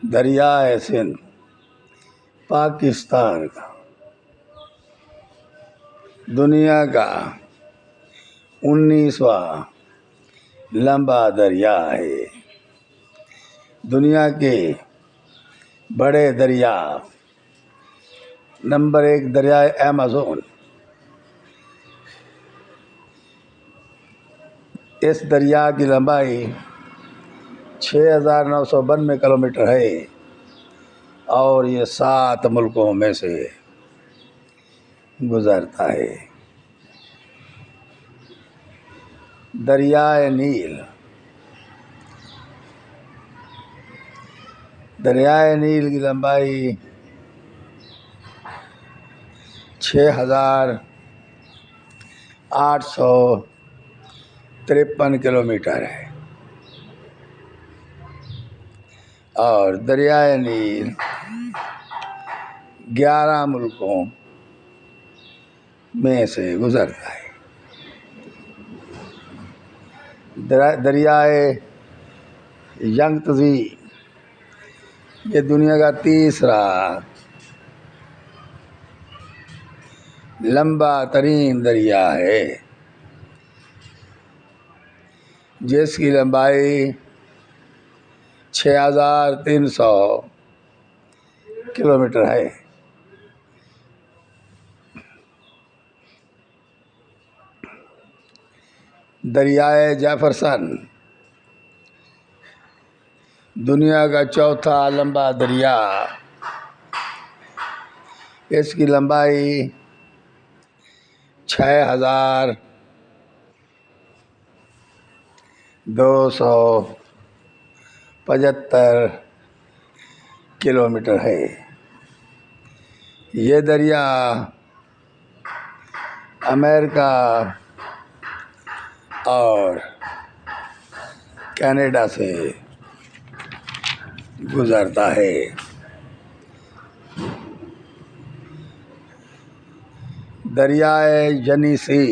دریائے سندھ پاکستان کا دنیا کا 19واں لمبا دریا ہے۔ دنیا کے بڑے دریا نمبر 1 دریائے ایمیزون۔ اس دریا کی لمبائی 6992 کلومیٹر ہے اور یہ 7 ملکوں میں سے گزرتا ہے۔ دریائے نیل۔ دریائے نیل کی لمبائی 6853 کلومیٹر ہے اور دریائے نیل 11 ملکوں میں سے گزرتا ہے۔ دریائے ینگتزی یہ دنیا کا 3را لمبا ترین دریا ہے، جس کی لمبائی 6300 کلومیٹر ہے۔ دریائے جیفرسن دنیا کا 4تھا لمبا دریا۔ اس کی لمبائی 6275 کلومیٹر ہے۔ یہ دریا امریکہ اور کینیڈا سے گزرتا ہے۔ دریائے ینیسی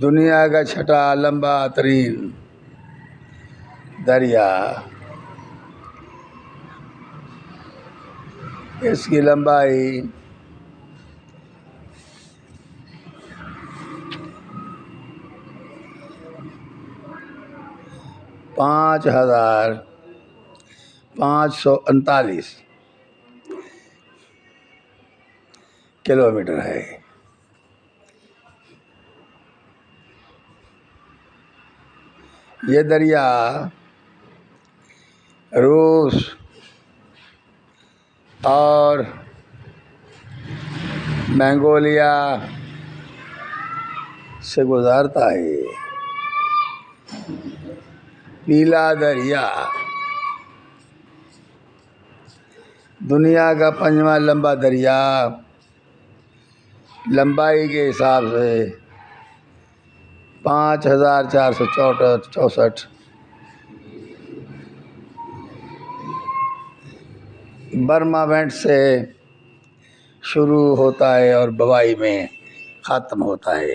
دنیا کا 6واں لمبا ترین دریا۔ اس کی لمبائی 5539 کلومیٹر ہے۔ یہ دریا روس اور منگولیا سے گزرتا ہے۔ پیلا دریا دنیا کا 5واں لمبا دریا۔ لمبائی کے حساب سے 5464 برما بینٹ سے شروع ہوتا ہے اور بوائی میں ختم ہوتا ہے۔